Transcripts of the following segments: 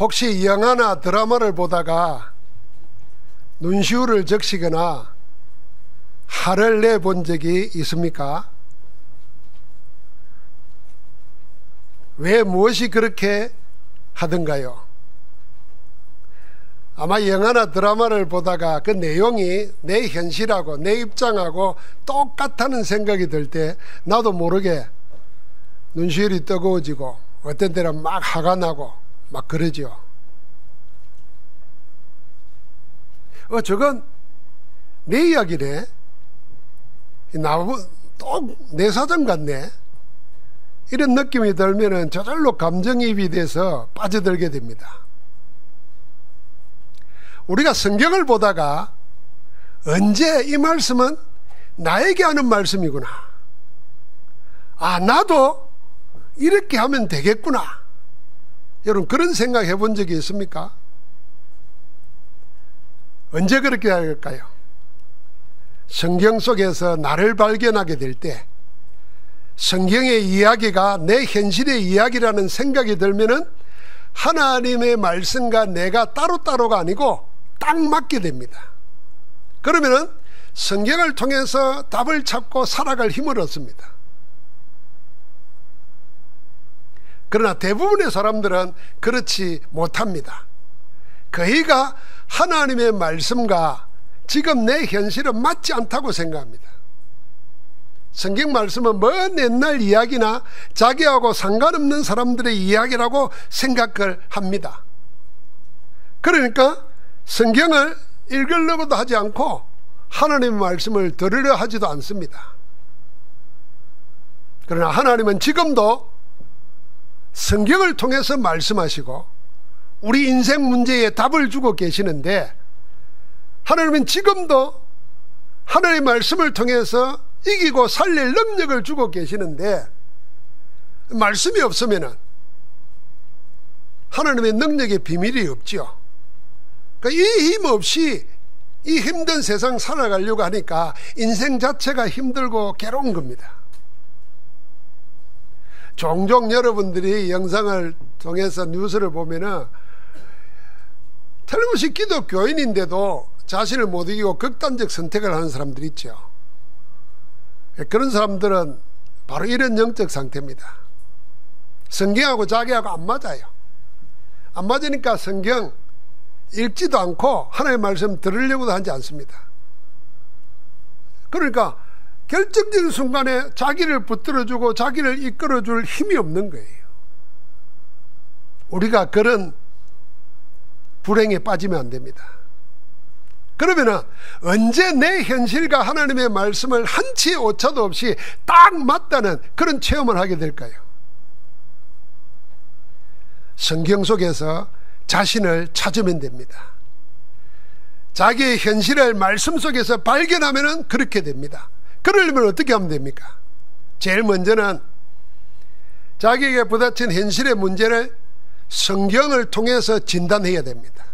혹시 영화나 드라마를 보다가 눈시울을 적시거나 화를 내본 적이 있습니까? 왜 무엇이 그렇게 하던가요? 아마 영화나 드라마를 보다가 그 내용이 내 현실하고 내 입장하고 똑같다는 생각이 들 때 나도 모르게 눈시울이 뜨거워지고 어떤 때는 막 화가 나고 막 그러죠. 저건 내 이야기네. 또 내 사정 같네. 이런 느낌이 들면은 저절로 감정이입이 돼서 빠져들게 됩니다. 우리가 성경을 보다가 언제 이 말씀은 나에게 하는 말씀이구나. 나도 이렇게 하면 되겠구나. 여러분 그런 생각 해본 적이 있습니까? 언제 그렇게 할까요? 성경 속에서 나를 발견하게 될 때, 성경의 이야기가 내 현실의 이야기라는 생각이 들면은 하나님의 말씀과 내가 따로따로가 아니고 딱 맞게 됩니다. 그러면은 성경을 통해서 답을 찾고 살아갈 힘을 얻습니다. 그러나 대부분의 사람들은 그렇지 못합니다. 그이가 하나님의 말씀과 지금 내 현실은 맞지 않다고 생각합니다. 성경 말씀은 먼 옛날 이야기나 자기하고 상관없는 사람들의 이야기라고 생각을 합니다. 그러니까 성경을 읽으려고도 하지 않고 하나님의 말씀을 들으려 하지도 않습니다. 그러나 하나님은 지금도 성경을 통해서 말씀하시고 우리 인생 문제에 답을 주고 계시는데, 하나님은 지금도 하나님의 말씀을 통해서 이기고 살릴 능력을 주고 계시는데, 말씀이 없으면 하나님의 능력의 비밀이 없죠. 그러니까 이 힘 없이 이 힘든 세상 살아가려고 하니까 인생 자체가 힘들고 괴로운 겁니다. 종종 여러분들이 영상을 통해서 뉴스를 보면은 틀림없이 기독교인인데도 자신을 못 이기고 극단적 선택을 하는 사람들이 있죠. 그런 사람들은 바로 이런 영적 상태입니다. 성경하고 자기하고 안 맞아요. 안 맞으니까 성경 읽지도 않고 하나님의 말씀 들으려고도 하지 않습니다. 그러니까 결정적인 순간에 자기를 붙들어주고 자기를 이끌어줄 힘이 없는 거예요. 우리가 그런 불행에 빠지면 안 됩니다. 그러면은 언제 내 현실과 하나님의 말씀을 한치의 오차도 없이 딱 맞다는 그런 체험을 하게 될까요? 성경 속에서 자신을 찾으면 됩니다. 자기의 현실을 말씀 속에서 발견하면은 그렇게 됩니다. 그러려면 어떻게 하면 됩니까? 제일 먼저는 자기에게 부딪힌 현실의 문제를 성경을 통해서 진단해야 됩니다.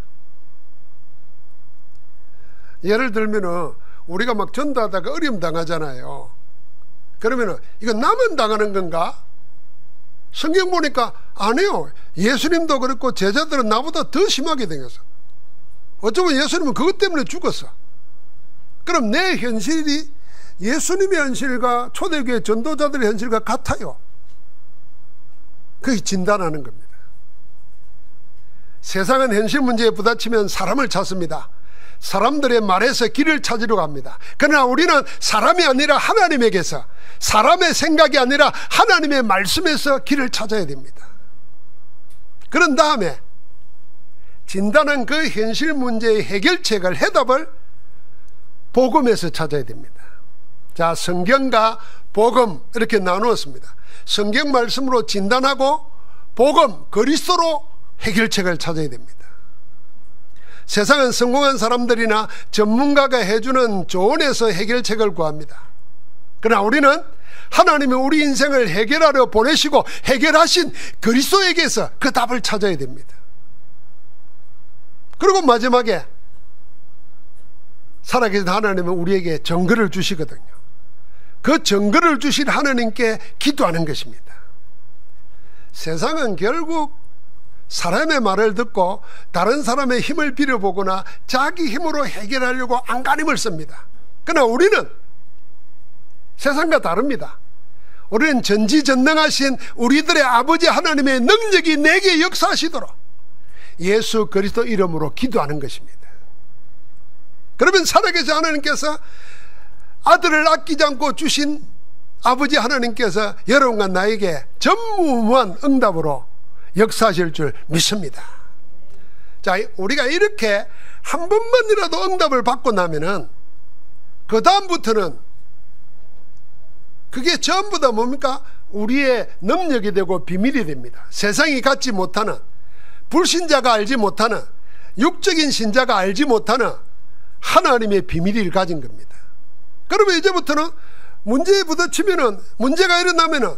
예를 들면은 우리가 막 전도하다가 어려움 당하잖아요. 그러면은 이거 나만 당하는 건가? 성경 보니까 아니요. 예수님도 그렇고 제자들은 나보다 더 심하게 당했어. 어쩌면 예수님은 그것 때문에 죽었어. 그럼 내 현실이 예수님의 현실과 초대교회 전도자들의 현실과 같아요. 그게 진단하는 겁니다. 세상은 현실 문제에 부딪히면 사람을 찾습니다. 사람들의 말에서 길을 찾으러 갑니다. 그러나 우리는 사람이 아니라 하나님에게서, 사람의 생각이 아니라 하나님의 말씀에서 길을 찾아야 됩니다. 그런 다음에 진단한 그 현실 문제의 해결책을, 해답을 복음에서 찾아야 됩니다. 자, 성경과 복음 이렇게 나누었습니다. 성경 말씀으로 진단하고 복음, 그리스도로 해결책을 찾아야 됩니다. 세상은 성공한 사람들이나 전문가가 해주는 조언에서 해결책을 구합니다. 그러나 우리는 하나님이 우리 인생을 해결하려 보내시고 해결하신 그리스도에게서 그 답을 찾아야 됩니다. 그리고 마지막에 살아계신 하나님은 우리에게 증거를 주시거든요. 그 증거를 주신 하나님께 기도하는 것입니다. 세상은 결국 사람의 말을 듣고 다른 사람의 힘을 빌어보거나 자기 힘으로 해결하려고 안간힘을 씁니다. 그러나 우리는 세상과 다릅니다. 우리는 전지전능하신 우리들의 아버지 하나님의 능력이 내게 역사하시도록 예수 그리스도 이름으로 기도하는 것입니다. 그러면 살아계신 하나님께서 아들을 아끼지 않고 주신 아버지 하나님께서 여러분과 나에게 전무후무한 응답으로 역사하실 줄 믿습니다. 자, 우리가 이렇게 한 번만이라도 응답을 받고 나면은 그 다음부터는 그게 전부 다 뭡니까? 우리의 능력이 되고 비밀이 됩니다. 세상이 갖지 못하는, 불신자가 알지 못하는, 육적인 신자가 알지 못하는 하나님의 비밀을 가진 겁니다. 그러면 이제부터는 문제에 부딪히면은, 문제가 일어나면은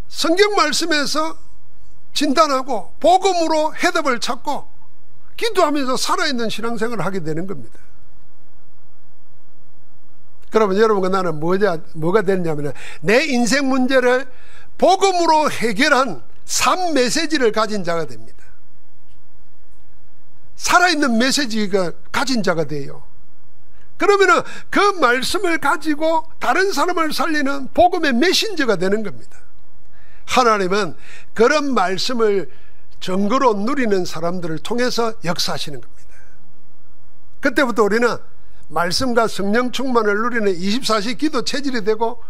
성경 말씀에서 진단하고 복음으로 해답을 찾고 기도하면서 살아있는 신앙생활을 하게 되는 겁니다. 그러면 여러분과 나는 뭐가 되느냐면 내 인생 문제를 복음으로 해결한 삶 메시지를 가진 자가 됩니다. 살아있는 메시지가 가진 자가 돼요. 그러면 그 말씀을 가지고 다른 사람을 살리는 복음의 메신저가 되는 겁니다. 하나님은 그런 말씀을 증거로 누리는 사람들을 통해서 역사하시는 겁니다. 그때부터 우리는 말씀과 성령 충만을 누리는 24시 기도 체질이 되고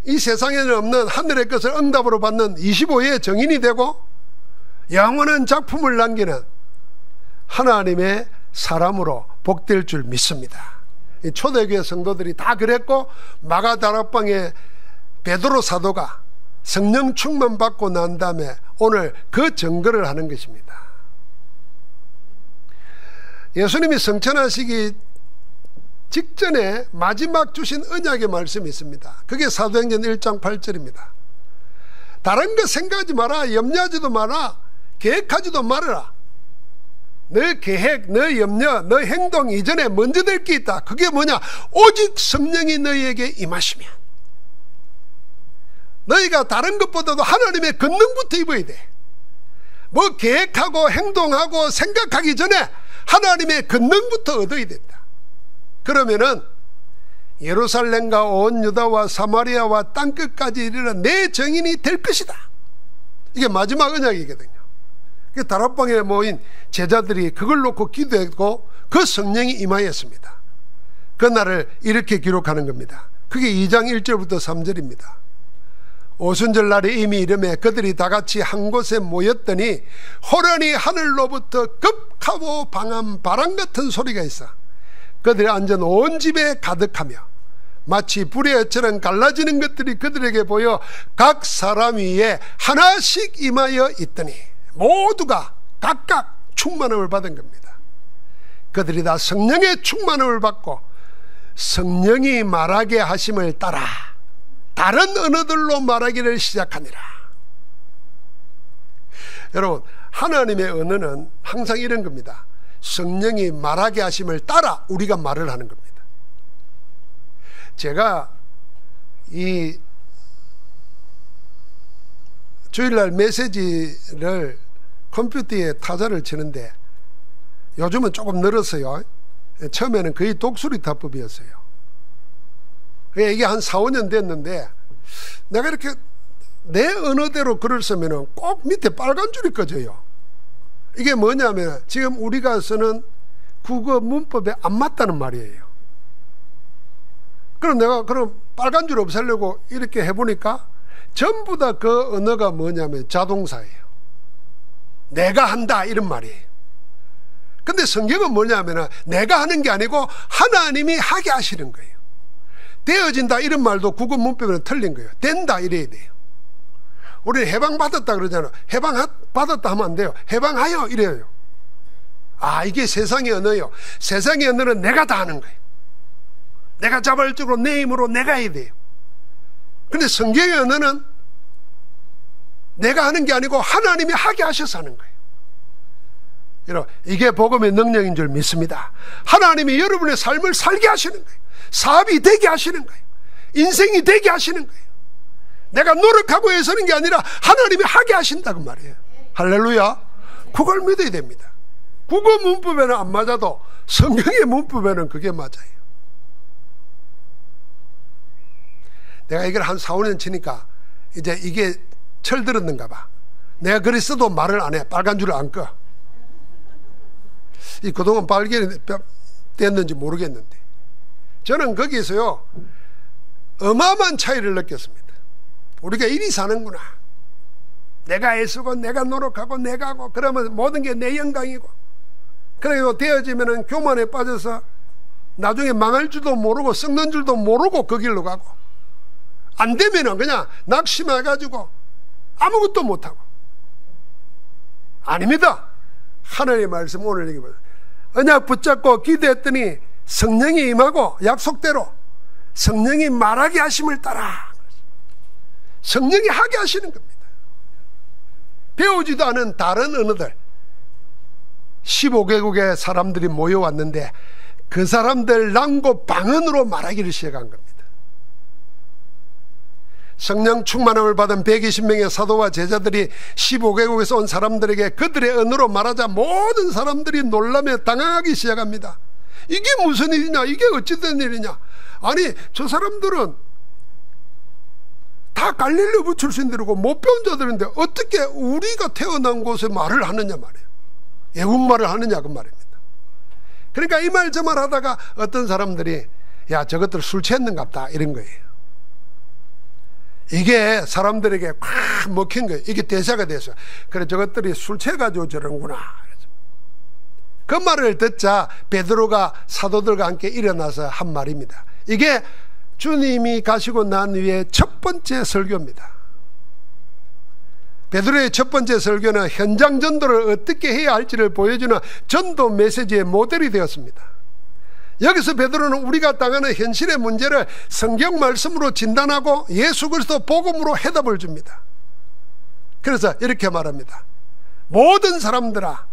이 세상에는 없는 하늘의 것을 응답으로 받는 25의 정인이 되고 영원한 작품을 남기는 하나님의 사람으로 복될 줄 믿습니다. 이 초대교회 성도들이 다 그랬고 마가다락방의 베드로 사도가 성령 충만 받고 난 다음에 오늘 그 증거를 하는 것입니다. 예수님이 성천하시기 직전에 마지막 주신 언약의 말씀이 있습니다. 그게 사도행전 1장 8절입니다. 다른 거 생각하지 마라, 염려하지도 마라, 계획하지도 말아라. 너 계획, 너 염려, 너 행동 이전에 먼저 될 게 있다. 그게 뭐냐? 오직 성령이 너희에게 임하시면 너희가 다른 것보다도 하나님의 권능부터 입어야 돼. 뭐 계획하고 행동하고 생각하기 전에 하나님의 권능부터 얻어야 된다. 그러면은 예루살렘과 온 유다와 사마리아와 땅끝까지 이르러 내 정인이 될 것이다. 이게 마지막 언약이거든요. 다락방에 모인 제자들이 그걸 놓고 기도했고 그 성령이 임하였습니다. 그날을 이렇게 기록하는 겁니다. 그게 2장 1절부터 3절입니다. 오순절 날이 이미 이르매 그들이 다같이 한 곳에 모였더니 호련히 하늘로부터 급하고 방한 바람 같은 소리가 있어 그들이 앉은 온 집에 가득하며 마치 불의 엇처럼 갈라지는 것들이 그들에게 보여 각 사람 위에 하나씩 임하여 있더니 모두가 각각 충만함을 받은 겁니다. 그들이 다 성령의 충만함을 받고 성령이 말하게 하심을 따라 다른 언어들로 말하기를 시작하니라. 여러분, 하나님의 언어는 항상 이런 겁니다. 성령이 말하게 하심을 따라 우리가 말을 하는 겁니다. 제가 이 주일날 메시지를 컴퓨터에 타자를 치는데 요즘은 조금 늘었어요. 처음에는 거의 독수리 타법이었어요. 이게 한 4, 5년 됐는데 내가 이렇게 내 언어대로 글을 쓰면 꼭 밑에 빨간 줄이 꺼져요. 이게 뭐냐면 지금 우리가 쓰는 국어 문법에 안 맞다는 말이에요. 그럼 내가 빨간 줄 없애려고 이렇게 해보니까 전부 다 그 언어가 뭐냐면 자동사예요. 내가 한다 이런 말이에요. 근데 성경은 뭐냐면 내가 하는 게 아니고 하나님이 하게 하시는 거예요. 되어진다 이런 말도 국어 문법에는 틀린 거예요. 된다 이래야 돼요. 우리는 해방받았다 그러잖아요. 해방받았다 하면 안 돼요. 해방하여 이래요. 아, 이게 세상의 언어예요. 세상의 언어는 내가 다 하는 거예요. 내가 자발적으로 내 힘으로 내가 해야 돼요. 근데 성경의 언어는 내가 하는 게 아니고 하나님이 하게 하셔서 하는 거예요. 여러분, 이게 복음의 능력인 줄 믿습니다. 하나님이 여러분의 삶을 살게 하시는 거예요. 사업이 되게 하시는 거예요. 인생이 되게 하시는 거예요. 내가 노력하고 해서는 게 아니라 하나님이 하게 하신다고 말이에요. 할렐루야. 그걸 믿어야 됩니다. 국어 문법에는 안 맞아도 성경의 문법에는 그게 맞아요. 내가 이걸 한 4, 5년 치니까 이제 이게 철들었는가 봐. 내가 그랬어도 말을 안 해. 빨간 줄을 안 꺼. 이 그동안 빨개 됐는지 모르겠는데 저는 거기에서요 어마어마한 차이를 느꼈습니다. 우리가 이리 사는구나. 내가 애쓰고 내가 노력하고 내가 하고 그러면 모든 게 내 영광이고, 그리고 되어지면은 교만에 빠져서 나중에 망할 줄도 모르고 썩는 줄도 모르고 그 길로 가고, 안 되면은 그냥 낙심해가지고 아무것도 못하고. 아닙니다. 하나님의 말씀 오늘 얘기 보세요. 언약 붙잡고 기도했더니 성령이 임하고 약속대로 성령이 말하게 하심을 따라 성령이 하게 하시는 겁니다. 배우지도 않은 다른 언어들 15개국의 사람들이 모여왔는데 그 사람들 랑고 방언으로 말하기를 시작한 겁니다. 성령 충만함을 받은 120명의 사도와 제자들이 15개국에서 온 사람들에게 그들의 언어로 말하자 모든 사람들이 놀라며 당황하기 시작합니다. 이게 무슨 일이냐, 이게 어찌된 일이냐. 아니 저 사람들은 다 갈릴리 출신들이고 못 배운 자들인데 어떻게 우리가 태어난 곳에 말을 하느냐 말이에요. 외국말을 하느냐 그 말입니다. 그러니까 이 말 저 말 하다가 어떤 사람들이 야 저것들 술 취했는갑다 이런 거예요. 이게 사람들에게 꽉 먹힌 거예요. 이게 대사가 됐어요. 그래 저것들이 술 취해가지고 저런구나. 그 말을 듣자 베드로가 사도들과 함께 일어나서 한 말입니다. 이게 주님이 가시고 난 후에 첫 번째 설교입니다. 베드로의 첫 번째 설교는 현장 전도를 어떻게 해야 할지를 보여주는 전도 메시지의 모델이 되었습니다. 여기서 베드로는 우리가 당하는 현실의 문제를 성경 말씀으로 진단하고 예수 그리스도 복음으로 해답을 줍니다. 그래서 이렇게 말합니다. 모든 사람들아,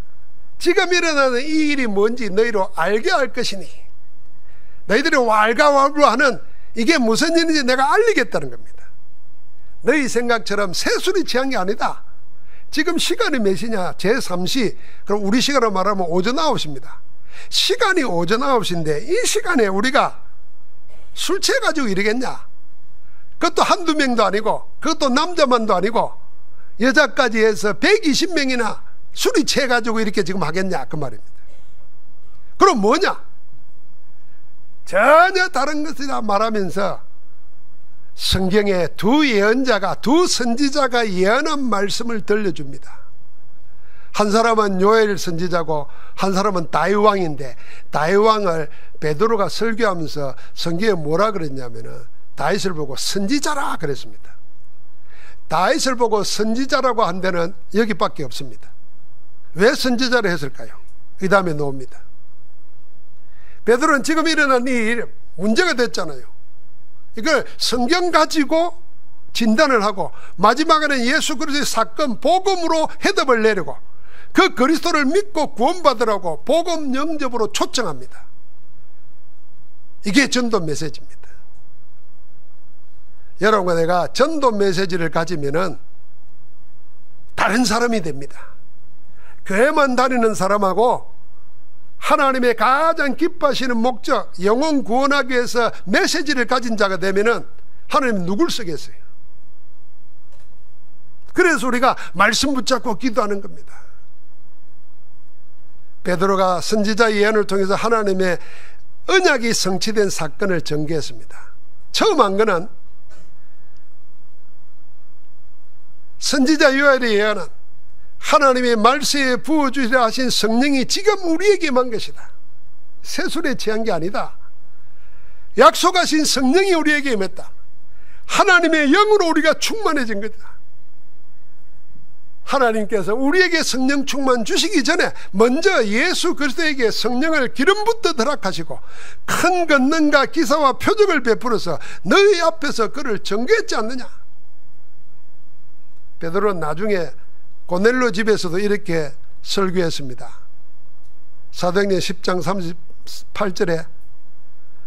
지금 일어나는 이 일이 뭔지 너희로 알게 할 것이니 너희들이 왈가왈부하는 이게 무슨 일인지 내가 알리겠다는 겁니다. 너희 생각처럼 새술이 취한 게 아니다. 지금 시간이 몇 시냐? 제3시. 그럼 우리 시간으로 말하면 오전 9시입니다. 시간이 오전 9시인데 이 시간에 우리가 술 취해가지고 이러겠냐? 그것도 한두 명도 아니고 그것도 남자만도 아니고 여자까지 해서 120명이나 술이 취해가지고 이렇게 지금 하겠냐 그 말입니다. 그럼 뭐냐? 전혀 다른 것이다 말하면서 성경에 두 예언자가, 두 선지자가 예언한 말씀을 들려줍니다. 한 사람은 요엘 선지자고 한 사람은 다윗 왕인데, 다윗 왕을 베드로가 설교하면서 성경에 뭐라 그랬냐면은 다윗을 보고 선지자라 그랬습니다. 다윗을 보고 선지자라고 한 데는 여기밖에 없습니다. 왜 선지자를 했을까요? 그 다음에 나옵니다. 베드로는 지금 일어난 이 일 문제가 됐잖아요. 이걸 성경 가지고 진단을 하고 마지막에는 예수 그리스도의 사건 복음으로 해답을 내려고 그 그리스도를 믿고 구원받으라고 복음 영접으로 초청합니다. 이게 전도 메시지입니다. 여러분과 내가 전도 메시지를 가지면은 다른 사람이 됩니다. 교회만 다니는 사람하고 하나님의 가장 기뻐하시는 목적, 영혼 구원하기 위해서 메시지를 가진 자가 되면은 하나님은 누굴 쓰겠어요? 그래서 우리가 말씀 붙잡고 기도하는 겁니다. 베드로가 선지자 예언을 통해서 하나님의 언약이 성취된 사건을 전개했습니다. 처음 한 거는 선지자 요엘이 예언한 하나님의 말세에 부어주시라 하신 성령이 지금 우리에게 임한 것이다. 세술에 취한 게 아니다. 약속하신 성령이 우리에게 임했다. 하나님의 영으로 우리가 충만해진 거다. 하나님께서 우리에게 성령 충만 주시기 전에 먼저 예수 그리스도에게 성령을 기름부터 허락하시고 큰 권능과 기사와 표적을 베풀어서 너희 앞에서 그를 전개했지 않느냐. 베드로는 나중에 고넬료 집에서도 이렇게 설교했습니다. 사도행전 10장 38절에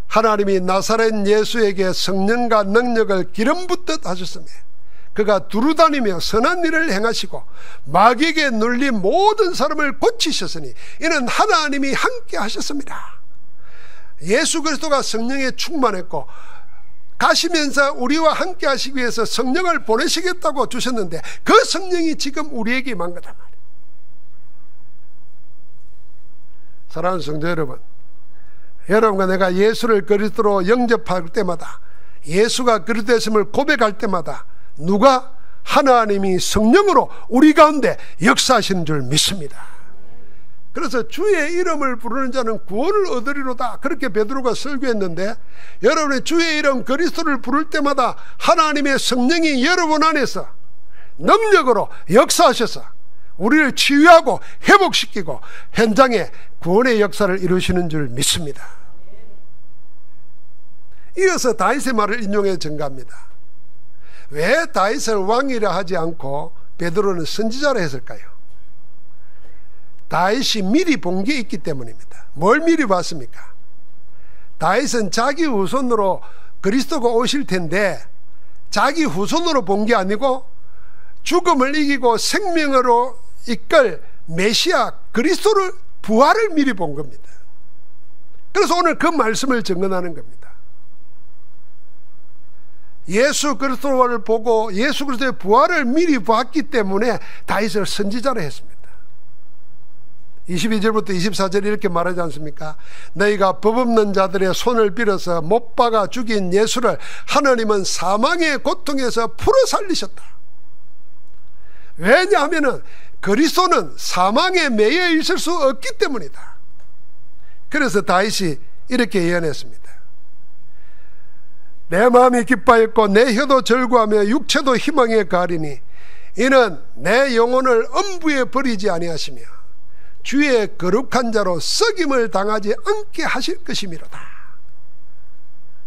하나님이 나사렛 예수에게 성령과 능력을 기름 붓듯 하셨으며 그가 두루다니며 선한 일을 행하시고 마귀에게 눌린 모든 사람을 고치셨으니 이는 하나님이 함께 하셨습니다. 예수 그리스도가 성령에 충만했고 가시면서 우리와 함께 하시기 위해서 성령을 보내시겠다고 주셨는데 그 성령이 지금 우리에게 임한 거단 말이에요. 사랑하는 성도 여러분, 여러분과 내가 예수를 그리스도로 영접할 때마다, 예수가 그리스도였음을 고백할 때마다 누가? 하나님이 성령으로 우리 가운데 역사하시는 줄 믿습니다. 그래서 주의 이름을 부르는 자는 구원을 얻으리로다, 그렇게 베드로가 설교했는데, 여러분의 주의 이름 그리스도를 부를 때마다 하나님의 성령이 여러분 안에서 능력으로 역사하셔서 우리를 치유하고 회복시키고 현장에 구원의 역사를 이루시는 줄 믿습니다. 이어서 다윗의 말을 인용해 증가합니다. 왜 다윗을 왕이라 하지 않고 베드로는 선지자라 했을까요? 다윗이 미리 본 게 있기 때문입니다. 뭘 미리 봤습니까? 다윗은 자기 후손으로 그리스도가 오실 텐데 자기 후손으로 본 게 아니고 죽음을 이기고 생명으로 이끌 메시아 그리스도를, 부활을 미리 본 겁니다. 그래서 오늘 그 말씀을 증언하는 겁니다. 예수 그리스도를 보고 예수 그리스도의 부활을 미리 봤기 때문에 다윗을 선지자로 했습니다. 22절부터 24절에 이렇게 말하지 않습니까? 너희가 법 없는 자들의 손을 빌어서 못 박아 죽인 예수를 하나님은 사망의 고통에서 풀어 살리셨다. 왜냐하면 그리스도는 사망에 매여 있을 수 없기 때문이다. 그래서 다윗이 이렇게 예언했습니다. 내 마음이 기뻐했고 내 혀도 절구하며 육체도 희망에 가리니 이는 내 영혼을 엄부에 버리지 아니하시며 주의 거룩한 자로 썩임을 당하지 않게 하실 것이미로다.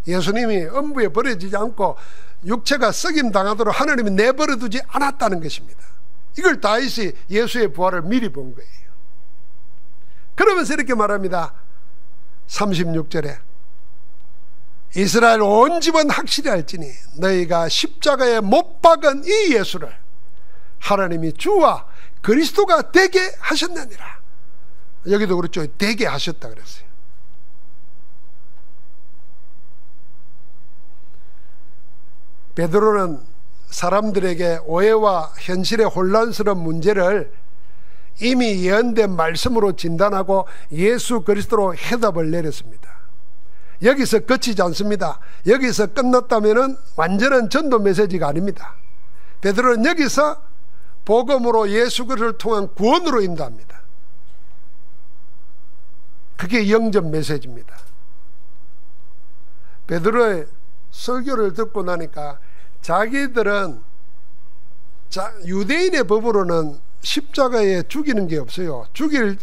예수님이 엄부에 버려지지 않고 육체가 썩임 당하도록 하나님이 내버려 두지 않았다는 것입니다. 이걸 다윗이 예수의 부활을 미리 본 거예요. 그러면서 이렇게 말합니다. 36절에 이스라엘 온 집은 확실히 알지니 너희가 십자가에 못 박은 이 예수를 하나님이 주와 그리스도가 되게 하셨느니라. 여기도 그렇죠. 되게 하셨다 그랬어요. 베드로는 사람들에게 오해와 현실의 혼란스러운 문제를 이미 예언된 말씀으로 진단하고 예수 그리스도로 해답을 내렸습니다. 여기서 그치지 않습니다. 여기서 끝났다면 완전한 전도 메시지가 아닙니다. 베드로는 여기서 복음으로 예수 그리스도를 통한 구원으로 인도합니다. 그게 영접 메시지입니다. 베드로의 설교를 듣고 나니까 자기들은 유대인의 법으로는 십자가에 죽이는 게 없어요. 죽일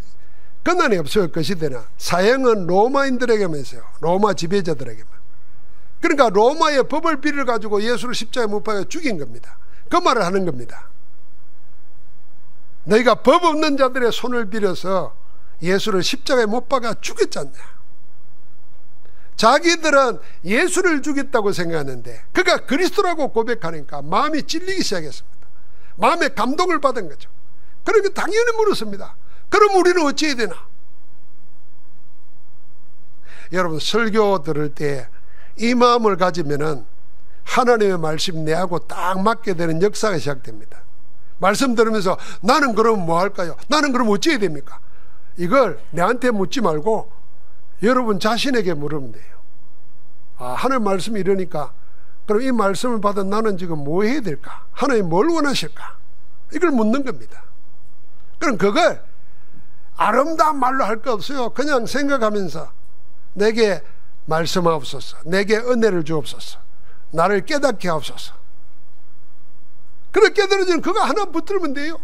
권한이 없어요. 그 시대는 사형은 로마인들에게만 있어요. 로마 지배자들에게만. 그러니까 로마의 법을 빌어가지고 예수를 십자가에 못 박아 죽인 겁니다. 그 말을 하는 겁니다. 너희가 법 없는 자들의 손을 빌어서 예수를 십자가에 못 박아 죽였지 않냐. 자기들은 예수를 죽였다고 생각하는데 그가 그리스도라고 고백하니까 마음이 찔리기 시작했습니다. 마음에 감동을 받은 거죠. 그러니까 당연히 물었습니다. 그럼 우리는 어찌해야 되나? 여러분, 설교 들을 때 이 마음을 가지면은 하나님의 말씀 내하고 딱 맞게 되는 역사가 시작됩니다. 말씀 들으면서 나는 그럼 뭐 할까요? 나는 그럼 어찌해야 됩니까? 이걸 내한테 묻지 말고 여러분 자신에게 물으면 돼요. 아, 하나님 말씀이 이러니까 그럼 이 말씀을 받은 나는 지금 뭐 해야 될까? 하나님 뭘 원하실까? 이걸 묻는 겁니다. 그럼 그걸 아름다운 말로 할 거 없어요. 그냥 생각하면서 내게 말씀하옵소서, 내게 은혜를 주옵소서, 나를 깨닫게 하옵소서. 그렇게 깨달아지는 그거 하나 붙들면 돼요.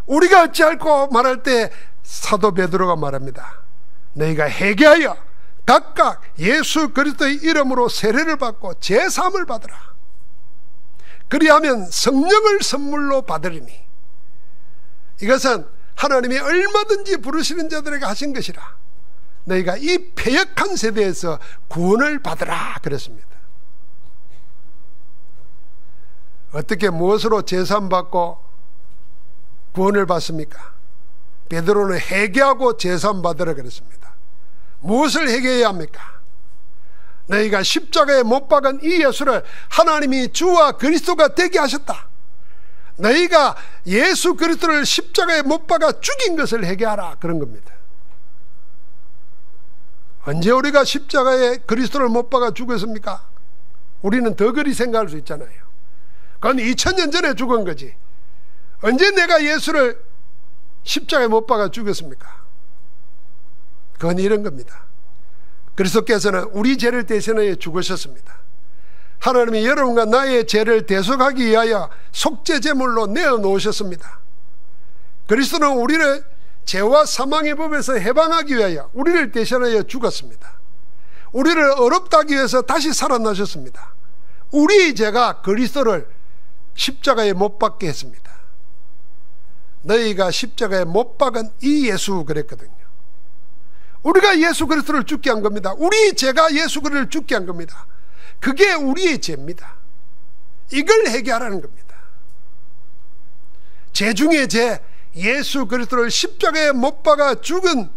우리가 어찌할꼬 말할 때 사도 베드로가 말합니다. 너희가 회개하여 각각 예수 그리스도의 이름으로 세례를 받고 제사함을 받으라. 그리하면 성령을 선물로 받으리니 이것은 하나님이 얼마든지 부르시는 자들에게 하신 것이라. 너희가 이 패역한 세대에서 구원을 받으라 그랬습니다. 어떻게 무엇으로 제사함받고 구원을 받습니까? 베드로는 회개하고 제사함받으라 그랬습니다. 무엇을 회개해야 합니까? 너희가 십자가에 못 박은 이 예수를 하나님이 주와 그리스도가 되게 하셨다. 너희가 예수 그리스도를 십자가에 못 박아 죽인 것을 회개하라, 그런 겁니다. 언제 우리가 십자가에 그리스도를 못 박아 죽었습니까? 우리는 더 그리 생각할 수 있잖아요. 그건 2000년 전에 죽은 거지. 언제 내가 예수를 십자가에 못 박아 죽였습니까? 그건 이런 겁니다. 그리스도께서는 우리 죄를 대신하여 죽으셨습니다. 하나님이 여러분과 나의 죄를 대속하기 위하여 속죄제물로 내어놓으셨습니다. 그리스도는 우리를 죄와 사망의 법에서 해방하기 위하여 우리를 대신하여 죽었습니다. 우리를 어렵다 하기 위해서 다시 살아나셨습니다. 우리의 죄가 그리스도를 십자가에 못 박게 했습니다. 너희가 십자가에 못 박은 이 예수 그랬거든요. 우리가 예수 그리스도를 죽게 한 겁니다. 우리의 죄가 예수 그리스도를 죽게 한 겁니다. 그게 우리의 죄입니다. 이걸 회개하라는 겁니다. 죄 중에 죄, 예수 그리스도를 십자가에 못 박아 죽은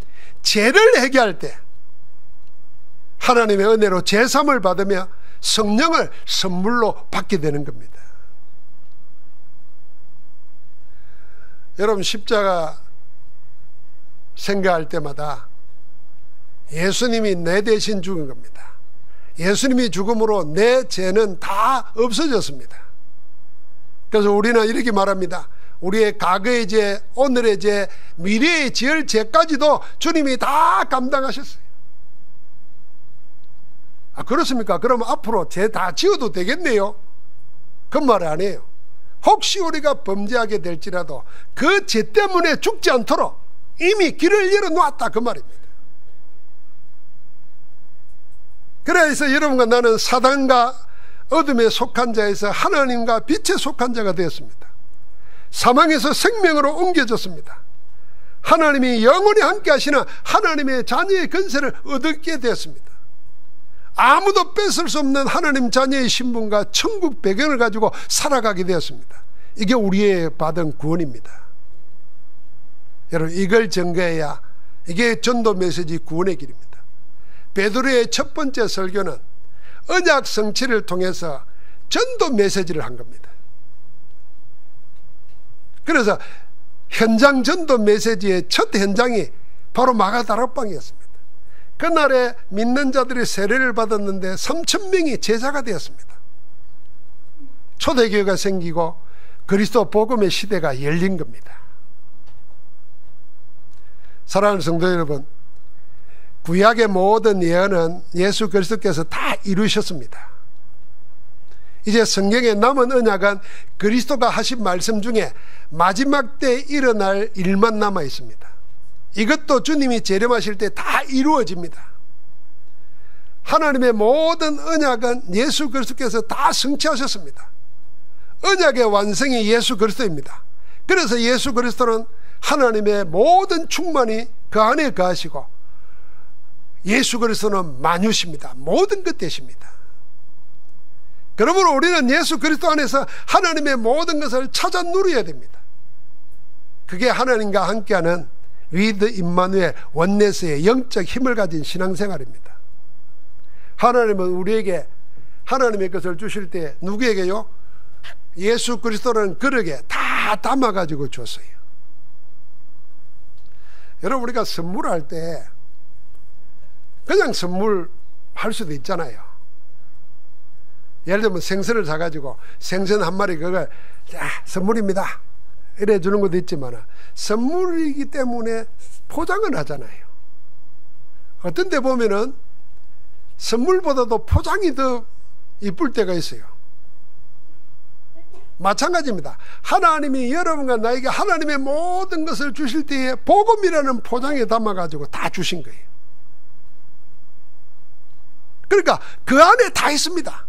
죄를 회개할 때 하나님의 은혜로 제사함을 받으며 성령을 선물로 받게 되는 겁니다. 여러분, 십자가 생각할 때마다 예수님이 내 대신 죽은 겁니다. 예수님이 죽음으로 내 죄는 다 없어졌습니다. 그래서 우리는 이렇게 말합니다. 우리의 과거의 죄, 오늘의 죄, 미래의 지을 죄까지도 주님이 다 감당하셨어요. 아, 그렇습니까? 그러면 앞으로 죄 다 지어도 되겠네요? 그 말 아니에요. 혹시 우리가 범죄하게 될지라도 그 죄 때문에 죽지 않도록 이미 길을 열어놓았다, 그 말입니다. 그래서 여러분과 나는 사단과 어둠에 속한 자에서 하나님과 빛에 속한 자가 되었습니다. 사망에서 생명으로 옮겨졌습니다. 하나님이 영원히 함께 하시는 하나님의 자녀의 권세를 얻게 되었습니다. 아무도 뺏을 수 없는 하나님 자녀의 신분과 천국 배경을 가지고 살아가게 되었습니다. 이게 우리의 받은 구원입니다. 여러분, 이걸 증거해야 이게 전도 메시지 구원의 길입니다. 베드로의 첫 번째 설교는 언약 성취를 통해서 전도 메시지를 한 겁니다. 그래서 현장 전도 메시지의 첫 현장이 바로 마가다락방이었습니다. 그날에 믿는 자들이 세례를 받았는데 3,000명이 제자가 되었습니다. 초대교회가 생기고 그리스도 복음의 시대가 열린 겁니다. 사랑하는 성도 여러분, 구약의 모든 예언은 예수 그리스도께서 다 이루셨습니다. 이제 성경에 남은 언약은 그리스도가 하신 말씀 중에 마지막 때 일어날 일만 남아 있습니다. 이것도 주님이 재림하실 때 다 이루어집니다. 하나님의 모든 언약은 예수 그리스도께서 다 성취하셨습니다. 언약의 완성이 예수 그리스도입니다. 그래서 예수 그리스도는 하나님의 모든 충만이 그 안에 거하시고 예수 그리스도는 만유십니다. 모든 것 되십니다. 그러므로 우리는 예수 그리스도 안에서 하나님의 모든 것을 찾아 누려야 됩니다. 그게 하나님과 함께하는 위드 임마누엘 원네스의 영적 힘을 가진 신앙생활입니다. 하나님은 우리에게 하나님의 것을 주실 때 누구에게요? 예수 그리스도라는 그릇에 다 담아가지고 줬어요. 여러분, 우리가 선물할 때 그냥 선물할 수도 있잖아요. 예를 들면 생선을 사가지고 생선 한 마리 그걸 선물입니다 이래 주는 것도 있지만 선물이기 때문에 포장을 하잖아요. 어떤 데 보면은 선물보다도 포장이 더 이쁠 때가 있어요. 마찬가지입니다. 하나님이 여러분과 나에게 하나님의 모든 것을 주실 때에 복음이라는 포장에 담아가지고 다 주신 거예요. 그러니까 그 안에 다 있습니다.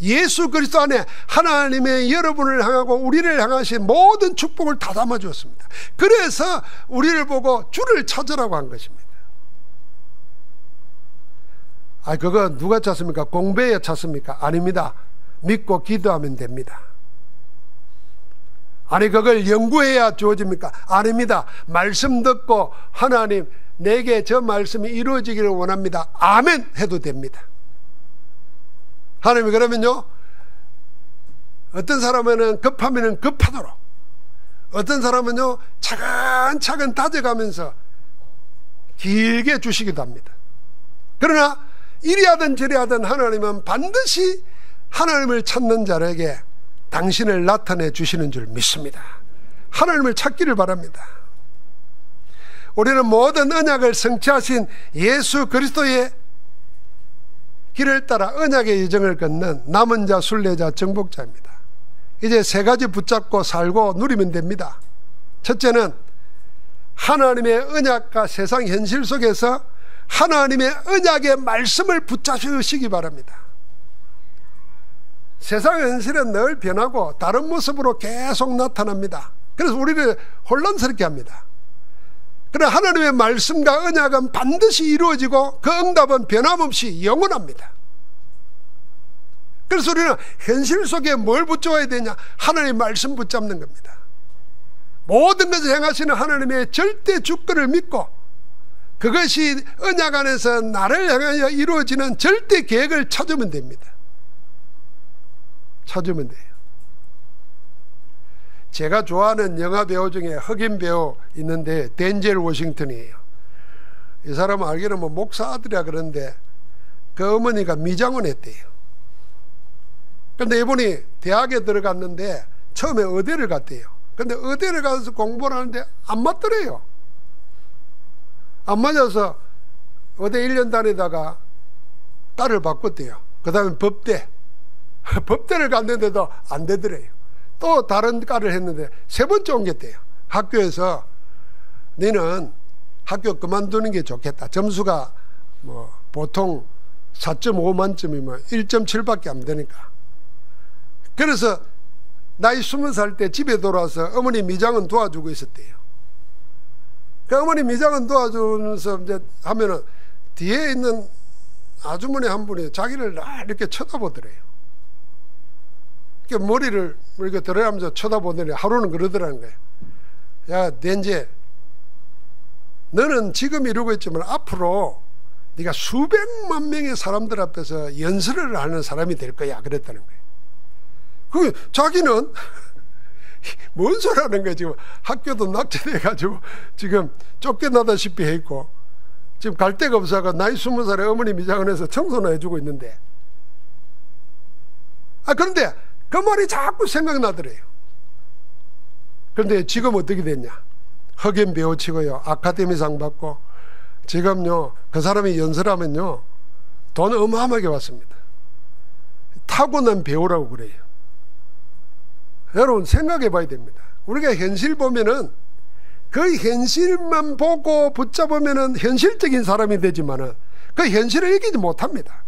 예수 그리스도 안에 하나님의 여러분을 향하고 우리를 향하신 모든 축복을 다 담아주었습니다. 그래서 우리를 보고 주를 찾으라고 한 것입니다. 그거 누가 찾습니까? 공부해야 찾습니까? 아닙니다. 믿고 기도하면 됩니다. 아니 그걸 연구해야 주어집니까? 아닙니다. 말씀 듣고 하나님 내게 저 말씀이 이루어지기를 원합니다. 아멘 해도 됩니다. 하나님이 그러면요, 어떤 사람은 급하면 급하도록, 어떤 사람은요 차근차근 다져가면서 길게 주시기도 합니다. 그러나 이리 하든 저리 하든 하나님은 반드시 하나님을 찾는 자에게 당신을 나타내 주시는 줄 믿습니다. 하나님을 찾기를 바랍니다. 우리는 모든 언약을 성취하신 예수 그리스도의 길을 따라 언약의 여정을 걷는 남은 자, 순례자, 정복자입니다. 이제 세 가지 붙잡고 살고 누리면 됩니다. 첫째는 하나님의 언약과 세상 현실 속에서 하나님의 언약의 말씀을 붙잡으시기 바랍니다. 세상 현실은 늘 변하고 다른 모습으로 계속 나타납니다. 그래서 우리를 혼란스럽게 합니다. 그러나 하나님의 말씀과 언약은 반드시 이루어지고 그 응답은 변함없이 영원합니다. 그래서 우리는 현실 속에 뭘 붙잡아야 되냐? 하나님의 말씀 붙잡는 겁니다. 모든 것을 행하시는 하나님의 절대 주권을 믿고 그것이 언약 안에서 나를 향하여 이루어지는 절대 계획을 찾으면 됩니다. 찾으면 돼요. 제가 좋아하는 영화 배우 중에 흑인 배우 있는데 덴젤 워싱턴이에요. 이 사람은 알기로는 뭐 목사 아들이라 그러는데 그 어머니가 미장원 했대요. 근데 이분이 대학에 들어갔는데 처음에 의대를 갔대요. 근데 의대를 가서 공부를 하는데 안 맞더래요. 안 맞아서 의대 1년 다니다가 딸을 바꿨대요. 그 다음에 법대 법대를 갔는데도 안 되더래요. 또 다른 과를 했는데 세 번째 옮겼대요. 학교에서 너는 학교 그만두는 게 좋겠다. 점수가 뭐 보통 4.5 만점이면 1.7밖에 안 되니까. 그래서 나이 20살 때 집에 돌아와서 어머니 미장은 도와주고 있었대요. 그 어머니 미장은 도와주면서 이제 하면은 뒤에 있는 아주머니 한 분이 자기를 이렇게 쳐다보더래요. 이렇게 머리를 이렇게 들어가면서 쳐다보더니 하루는 그러더라는 거예요. 야, 덴젤, 너는 지금 이러고 있지만 앞으로 네가 수백만 명의 사람들 앞에서 연설을 하는 사람이 될 거야. 그랬다는 거예요. 그 자기는 뭔 소리 하는 거야. 지금 학교도 낙제돼가지고 지금 쫓겨나다시피 해 있고 지금 갈 데가 없어서 나이 20살에 어머니 미장원에서 청소나 해주고 있는데, 그런데 그 말이 자꾸 생각나더래요. 그런데 지금 어떻게 됐냐? 흑인 배우치고요, 아카데미상 받고 지금요 그 사람이 연설하면요 돈 어마어마하게 받습니다. 타고난 배우라고 그래요. 여러분 생각해 봐야 됩니다. 우리가 현실 보면은 그 현실만 보고 붙잡으면은 현실적인 사람이 되지만은 그 현실을 이기지 못합니다.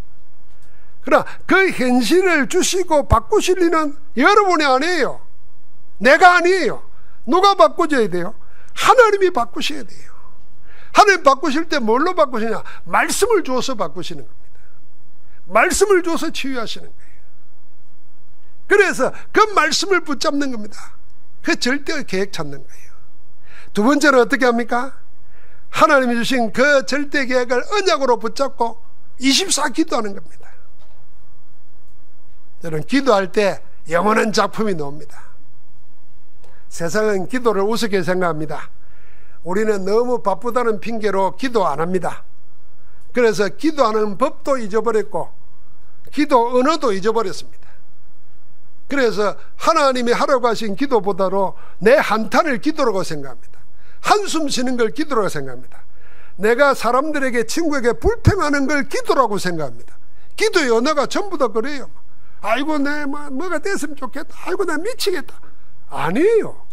그러나 그 현실을 주시고 바꾸실 리는 여러분이 아니에요. 내가 아니에요. 누가 바꿔줘야 돼요? 하나님이 바꾸셔야 돼요. 하나님 바꾸실 때 뭘로 바꾸시냐? 말씀을 줘서 바꾸시는 겁니다. 말씀을 줘서 치유하시는 거예요. 그래서 그 말씀을 붙잡는 겁니다. 그 절대 계획 찾는 거예요. 두 번째는 어떻게 합니까? 하나님이 주신 그 절대 계획을 언약으로 붙잡고 24 기도하는 겁니다. 저는 기도할 때 영원한 작품이 나옵니다. 세상은 기도를 우습게 생각합니다. 우리는 너무 바쁘다는 핑계로 기도 안 합니다. 그래서 기도하는 법도 잊어버렸고 기도 언어도 잊어버렸습니다. 그래서 하나님이 하라고 하신 기도보다도 내 한탄을 기도라고 생각합니다. 한숨 쉬는 걸 기도라고 생각합니다. 내가 사람들에게, 친구에게 불평하는 걸 기도라고 생각합니다. 기도의 언어가 전부 다 그래요. 아이고 내 뭐가 됐으면 좋겠다. 아이고 나 미치겠다. 아니에요.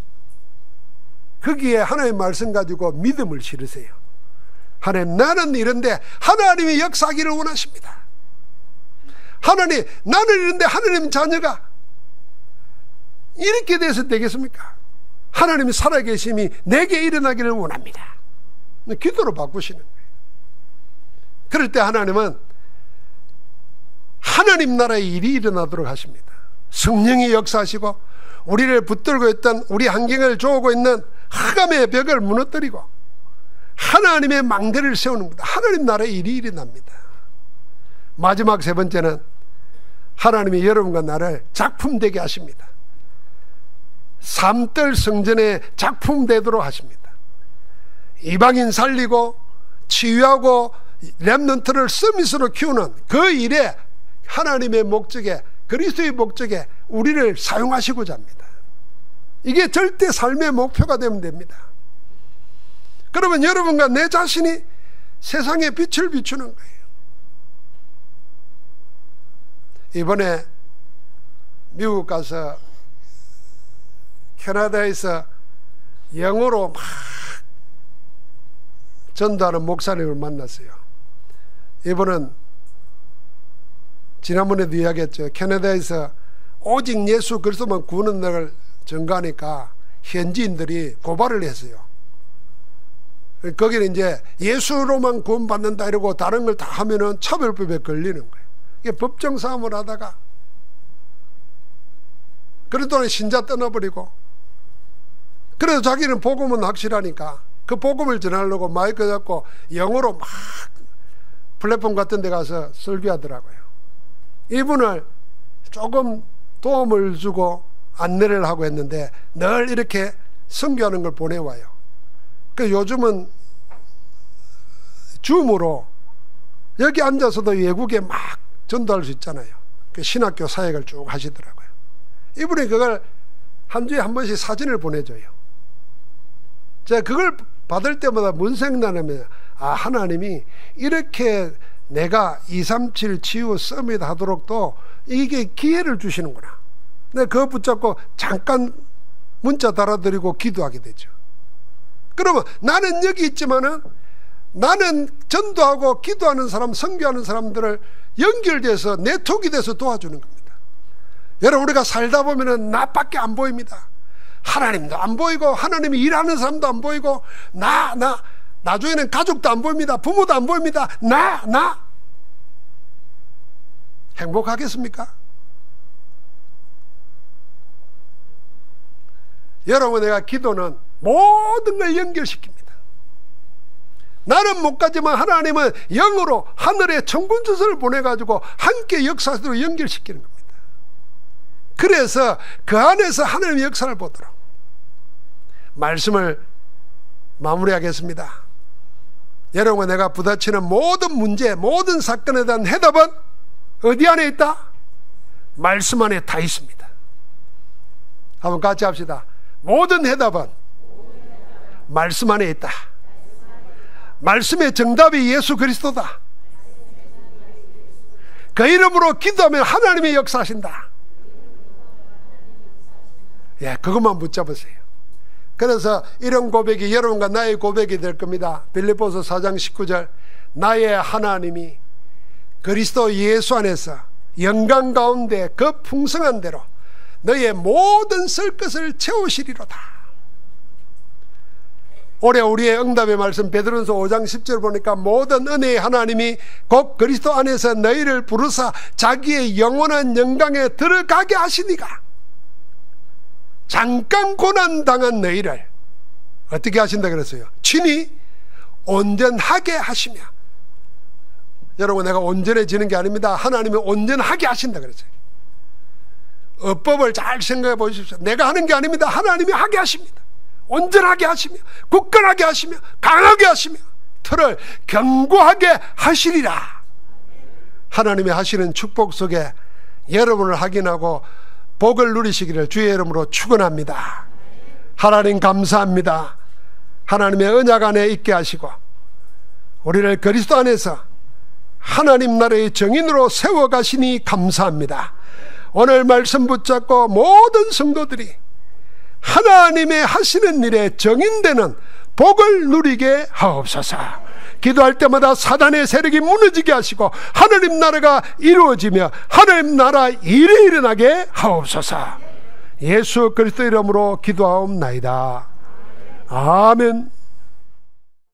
거기에 하나님의 말씀 가지고 믿음을 실으세요. 하나님, 나는 이런데 하나님이 역사하기를 원하십니다. 하나님, 나는 이런데 하나님 자녀가 이렇게 돼서 되겠습니까? 하나님이 살아계심이 내게 일어나기를 원합니다. 기도로 바꾸시는 거예요. 그럴 때 하나님은 하나님 나라의 일이 일어나도록 하십니다. 성령이 역사하시고 우리를 붙들고 있던 우리 환경을 조우고 있는 흑암의 벽을 무너뜨리고 하나님의 망대를 세우는 겁니다. 하나님 나라의 일이 일어납니다. 마지막 세 번째는 하나님이 여러분과 나를 작품되게 하십니다. 삼뜰 성전의 작품되도록 하십니다. 이방인 살리고 치유하고 렘넌트를 서밋으로 키우는 그 일에 하나님의 목적에, 그리스도의 목적에 우리를 사용하시고자 합니다. 이게 절대 삶의 목표가 되면 됩니다. 그러면 여러분과 내 자신이 세상에 빛을 비추는 거예요. 이번에 미국 가서 캐나다에서 영어로 막 전도하는 목사님을 만났어요. 이분은 지난번에도 이야기했죠. 캐나다에서 오직 예수 그리스도만 구하는 날 전가하니까 현지인들이 고발을 했어요. 거기는 이제 예수로만 구원받는다 이러고 다른 걸 다 하면은 차별법에 걸리는 거예요. 이게 법정 싸움을 하다가 그런 동안에 신자 떠나버리고, 그래도 자기는 복음은 확실하니까 그 복음을 전하려고 마이크 잡고 영어로 막 플랫폼 같은 데 가서 설교하더라고요. 이분을 조금 도움을 주고 안내를 하고 했는데 늘 이렇게 선교하는 걸 보내와요. 그 요즘은 줌으로 여기 앉아서도 외국에 막 전도할 수 있잖아요. 그 신학교 사역을 쭉 하시더라고요. 이분이 그걸 한 주에 한 번씩 사진을 보내줘요. 제가 그걸 받을 때마다 뭔 생각나냐면, 아, 하나님이 이렇게 내가 237 치유 서밋 하도록 또 이게 기회를 주시는구나. 내가 그거 붙잡고 잠깐 문자 달아드리고 기도하게 되죠. 그러면 나는 여기 있지만은 나는 전도하고 기도하는 사람, 선교하는 사람들을 연결돼서 네트워크가 돼서 도와주는 겁니다. 여러분, 우리가 살다 보면은 나밖에 안 보입니다. 하나님도 안 보이고 하나님이 일하는 사람도 안 보이고 나중에는 가족도 안 보입니다. 부모도 안 보입니다. 나 행복하겠습니까? 여러분, 내가 기도는 모든 걸 연결시킵니다. 나는 못 가지만 하나님은 영으로 하늘에 천군천사를 보내가지고 함께 역사로 연결시키는 겁니다. 그래서 그 안에서 하나님의 역사를 보도록. 말씀을 마무리하겠습니다. 여러분, 내가 부딪히는 모든 문제, 모든 사건에 대한 해답은 어디 안에 있다? 말씀 안에 다 있습니다. 한번 같이 합시다. 모든 해답은 말씀 안에 있다. 말씀의 정답이 예수 그리스도다. 그 이름으로 기도하면 하나님이 역사하신다. 예, 그것만 붙잡으세요. 그래서 이런 고백이 여러분과 나의 고백이 될 겁니다. 빌립보서 4장 19절, 나의 하나님이 그리스도 예수 안에서 영광 가운데 그 풍성한 대로 너의 모든 쓸 것을 채우시리로다. 올해 우리의 응답의 말씀 베드로전서 5장 10절 보니까 모든 은혜의 하나님이 곧 그리스도 안에서 너희를 부르사 자기의 영원한 영광에 들어가게 하시니가. 잠깐 고난당한 너희를 어떻게 하신다 그랬어요? 친히 온전하게 하시며. 여러분, 내가 온전해지는 게 아닙니다. 하나님이 온전하게 하신다 그랬어요. 어법을 잘 생각해 보십시오. 내가 하는 게 아닙니다. 하나님이 하게 하십니다. 온전하게 하시며 굳건하게 하시며 강하게 하시며 틀을 견고하게 하시리라. 하나님이 하시는 축복 속에 여러분을 확인하고 복을 누리시기를 주의 이름으로 축원합니다. 하나님 감사합니다. 하나님의 언약 안에 있게 하시고 우리를 그리스도 안에서 하나님 나라의 정인으로 세워가시니 감사합니다. 오늘 말씀 붙잡고 모든 성도들이 하나님의 하시는 일에 정인되는 복을 누리게 하옵소서. 기도할 때마다 사단의 세력이 무너지게 하시고 하나님 나라가 이루어지며 하나님 나라 일이 일어나게 하옵소서. 예수 그리스도 이름으로 기도하옵나이다. 아멘.